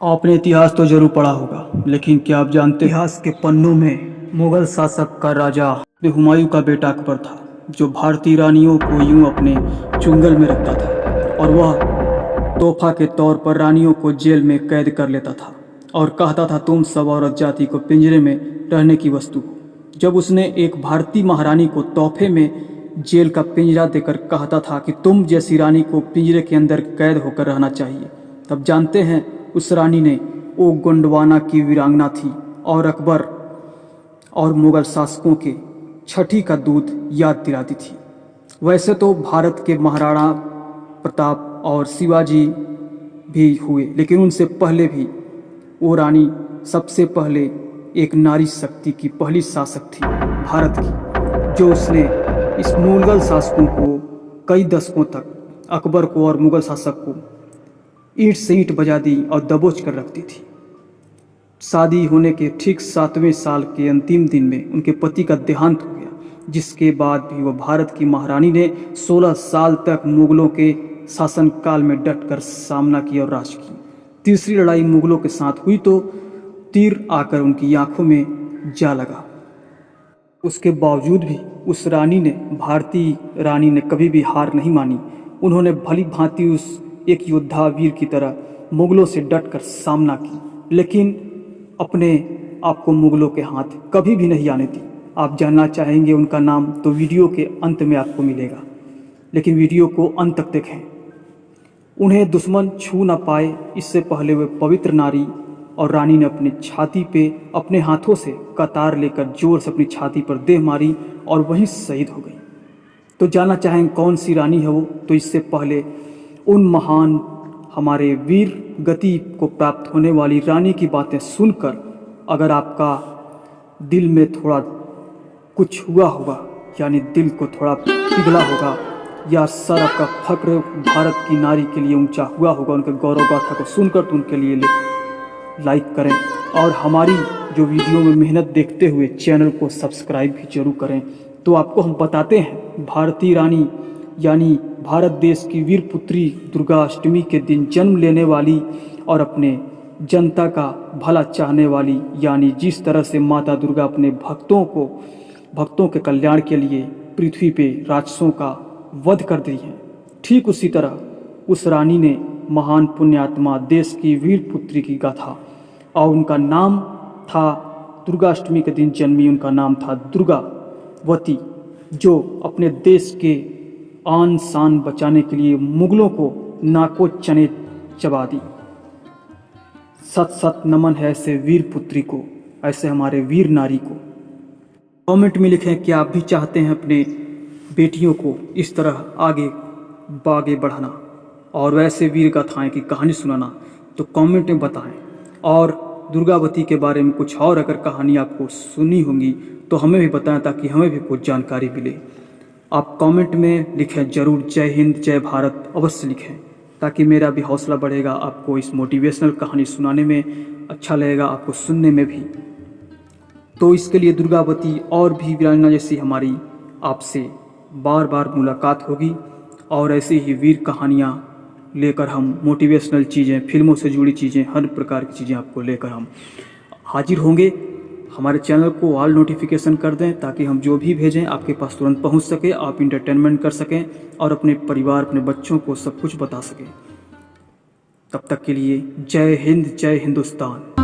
आपने इतिहास तो जरूर पढ़ा होगा, लेकिन क्या आप जानते हैं इतिहास के पन्नों में मुगल शासक का राजा हुमायूं का बेटा अकबर था, जो भारतीय रानियों को यूं अपने चुंगल में रखता था और वह तोहफा के तौर पर रानियों को जेल में कैद कर लेता था और कहता था तुम सब औरत जाति को पिंजरे में रहने की वस्तु हो। जब उसने एक भारतीय महारानी को तोहफे में जेल का पिंजरा देकर कहता था कि तुम जैसी रानी को पिंजरे के अंदर कैद होकर रहना चाहिए, तब जानते हैं उस रानी ने वो गोंडवाना की वीरांगना थी और अकबर और मुगल शासकों के छठी का दूध याद दिलाती थी। वैसे तो भारत के महाराणा प्रताप और शिवाजी भी हुए, लेकिन उनसे पहले भी वो रानी सबसे पहले एक नारी शक्ति की पहली शासक थी भारत की, जो उसने इस मुगल शासकों को कई दशकों तक अकबर को और मुगल शासक को ईंट से ईंट बजा दी और दबोच कर रखती थी। शादी होने के ठीक 7वें साल के अंतिम दिन में उनके पति का देहांत हो गया, जिसके बाद भी वह भारत की महारानी ने 16 साल तक मुगलों के शासनकाल में डटकर सामना किया और राज की। तीसरी लड़ाई मुगलों के साथ हुई तो तीर आकर उनकी आंखों में जा लगा। उसके बावजूद भी उस रानी ने भारतीय रानी ने कभी भी हार नहीं मानी। उन्होंने भली भांति उस एक योद्धा वीर की तरह मुगलों से डटकर सामना की, लेकिन अपने आप को मुगलों के हाथ कभी भी नहीं आने दी। आप जानना चाहेंगे उनका नाम तो वीडियो के अंत में आपको मिलेगा, लेकिन वीडियो को अंत तक देखें। उन्हें दुश्मन छू ना पाए, इससे पहले वे पवित्र नारी और रानी ने अपनी छाती पे अपने हाथों से कतार लेकर जोर से अपनी छाती पर देह मारी और वहीं शहीद हो गई। तो जानना चाहेंगे कौन सी रानी है वो, तो इससे पहले उन महान हमारे वीर गति को प्राप्त होने वाली रानी की बातें सुनकर अगर आपका दिल में थोड़ा कुछ हुआ होगा, यानी दिल को थोड़ा पिघला होगा, या सर आपका फक्र भारत की नारी के लिए ऊंचा हुआ होगा उनके गौरव गाथा को सुनकर, तो उनके लिए लाइक करें और हमारी जो वीडियो में मेहनत देखते हुए चैनल को सब्सक्राइब भी जरूर करें। तो आपको हम बताते हैं भारतीय रानी यानी भारत देश की वीर पुत्री दुर्गा अष्टमी के दिन जन्म लेने वाली और अपने जनता का भला चाहने वाली, यानी जिस तरह से माता दुर्गा अपने भक्तों के कल्याण के लिए पृथ्वी पे राक्षसों का वध कर दी है, ठीक उसी तरह उस रानी ने महान पुण्यात्मा देश की वीर पुत्री की गाथा, और उनका नाम था दुर्गाष्टमी के दिन जन्मी, उनका नाम था दुर्गावती, जो अपने देश के आन शान बचाने के लिए मुगलों को नाको चने चबा दी। सत सत नमन है ऐसे वीर पुत्री को, ऐसे हमारे वीर नारी को। कमेंट में लिखें कि आप भी चाहते हैं अपने बेटियों को इस तरह आगे बढ़ाना और वैसे वीर गाथाएं की कहानी सुनाना, तो कमेंट में बताएं। और दुर्गावती के बारे में कुछ और अगर कहानी आपको सुनी होंगी तो हमें भी बताएं, ताकि हमें भी कुछ जानकारी मिले। आप कमेंट में लिखें जरूर जय हिंद जय भारत अवश्य लिखें, ताकि मेरा भी हौसला बढ़ेगा, आपको इस मोटिवेशनल कहानी सुनाने में अच्छा लगेगा, आपको सुनने में भी। तो इसके लिए दुर्गावती और भी वीरांगना जैसी हमारी आपसे बार बार मुलाकात होगी और ऐसी ही वीर कहानियाँ लेकर हम मोटिवेशनल चीज़ें, फिल्मों से जुड़ी चीज़ें, हर प्रकार की चीज़ें आपको लेकर हम हाजिर होंगे। हमारे चैनल को ऑल नोटिफिकेशन कर दें, ताकि हम जो भी भेजें आपके पास तुरंत पहुंच सके, आप इंटरटेनमेंट कर सकें और अपने परिवार, अपने बच्चों को सब कुछ बता सकें। तब तक के लिए जय हिंद जय हिंदुस्तान।